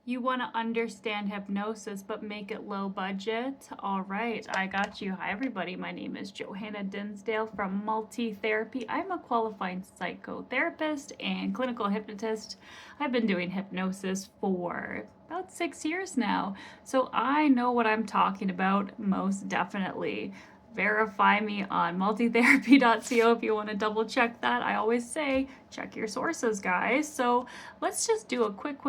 You want to understand hypnosis but make it low budget? All right, I got you. Hi, everybody. My name is Johanna Dinsdale from Multi Therapy. I'm a qualified psychotherapist and clinical hypnotist. I've been doing hypnosis for about 6 years now, so I know what I'm talking about most definitely. Verify me on multitherapy.co if you want to double check that. I always say check your sources, guys. So let's just do a quick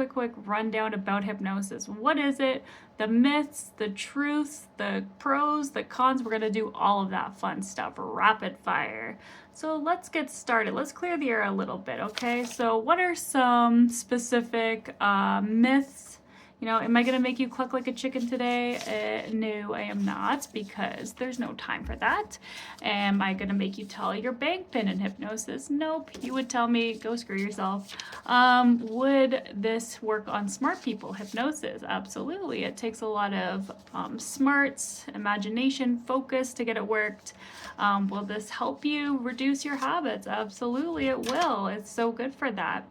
rundown about hypnosis. What is it? The myths, the truths, the pros, the cons. We're going to do all of that fun stuff rapid fire. So let's get started. Let's clear the air a little bit, okay? So what are some specific myths? You know, am I going to make you cluck like a chicken today? No, I am not, because there's no time for that. Am I going to make you tell your bank pin in hypnosis? Nope. You would tell me, go screw yourself. Would this work on smart people, hypnosis? Absolutely. It takes a lot of smarts, imagination, focus to get it worked. Will this help you reduce your habits? Absolutely, it will. It's so good for that.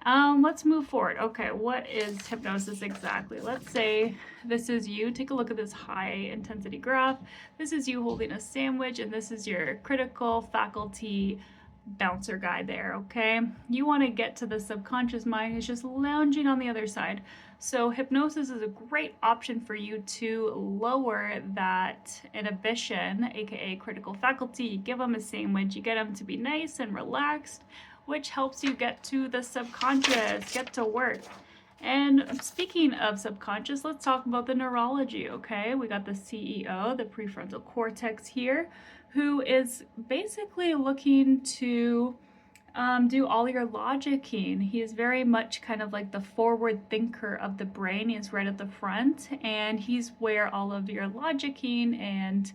Let's move forward. Okay, what is hypnosis exactly? Let's say this is you. Take a look at this high intensity graph. This is you holding a sandwich, and this is your critical faculty bouncer guy there, okay? You want to get to the subconscious mind. It's just lounging on the other side. So hypnosis is a great option for you to lower that inhibition, aka critical faculty. You give them a sandwich, you get them to be nice and relaxed, which helps you get to the subconscious, get to work. And speaking of subconscious, let's talk about the neurology, okay? We got the CEO, the prefrontal cortex here, who is basically looking to do all your logicking. He is very much kind of like the forward thinker of the brain. He's right at the front, and he's where all of your logicking and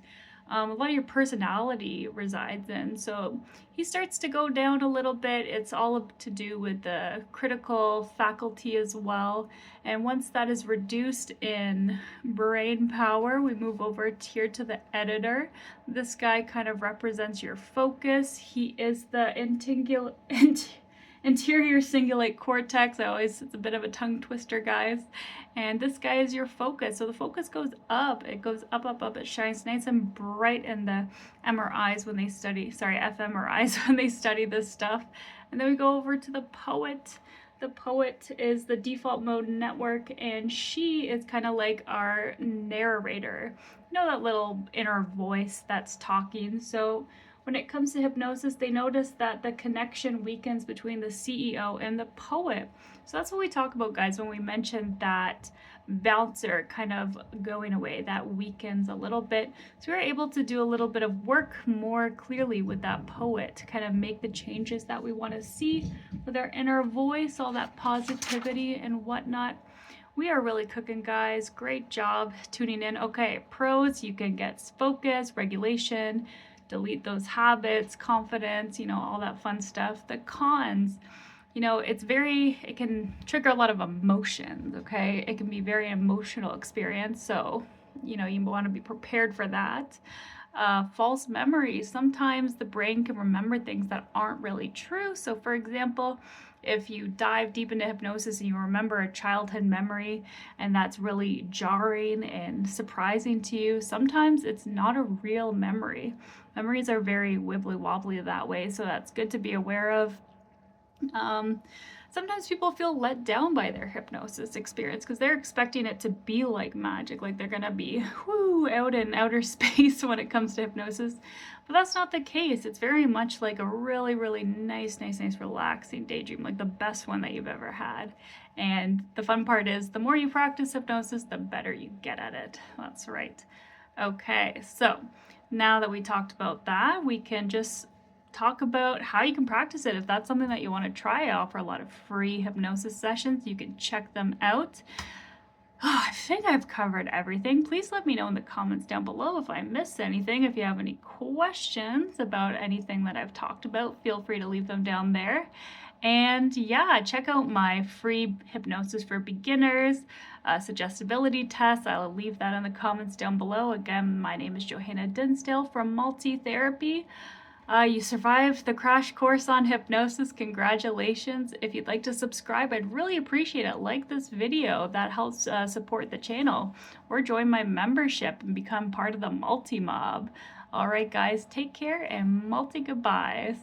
a lot of your personality resides in. So he starts to go down a little bit. It's all to do with the critical faculty as well. And once that is reduced in brain power, we move over here to the editor. This guy kind of represents your focus. He is the anterior cingulate cortex. It's a bit of a tongue twister, guys. And this guy is your focus. So the focus goes up. It goes up. It shines nice and bright in the MRIs when they study, fMRIs when they study this stuff. And then we go over to the poet. The poet is the default mode network, and she is kind of like our narrator. You know, that little inner voice that's talking. So when it comes to hypnosis, they notice that the connection weakens between the CEO and the poet. So that's what we talk about, guys, when we mention that bouncer kind of going away, that weakens a little bit. So we're able to do a little bit of work more clearly with that poet to kind of make the changes that we want to see with our inner voice, all that positivity and whatnot. We are really cooking, guys. Great job tuning in. Okay, pros, you can get focus, regulation, delete those habits, confidence, you know, all that fun stuff. The cons, you know, it can trigger a lot of emotions, okay? It can be very emotional experience, so, you know, you want to be prepared for that. False memories. Sometimes the brain can remember things that aren't really true. So, for example, if you dive deep into hypnosis and you remember a childhood memory and that's really jarring and surprising to you, sometimes it's not a real memory. Memories are very wibbly wobbly that way, so that's good to be aware of. Sometimes people feel let down by their hypnosis experience because they're expecting it to be like magic, like they're gonna be out in outer space when it comes to hypnosis. But that's not the case. It's very much like a really nice, relaxing daydream, like the best one that you've ever had. And the fun part is the more you practice hypnosis, the better you get at it. That's right. Okay, so now that we talked about that, we can just talk about how you can practice it. If that's something that you want to try, I offer a lot of free hypnosis sessions. You can check them out. I think I've covered everything. Please let me know in the comments down below if I missed anything. If you have any questions about anything that I've talked about, feel free to leave them down there. And yeah, check out my free hypnosis for beginners suggestibility test. I'll leave that in the comments down below. Again, my name is Johanna Dinsdale from Multi Therapy. You survived the crash course on hypnosis. Congratulations. If you'd like to subscribe, I'd really appreciate it. Like this video. That helps support the channel. Or join my membership and become part of the multi-mob. All right, guys, take care and multi-goodbyes.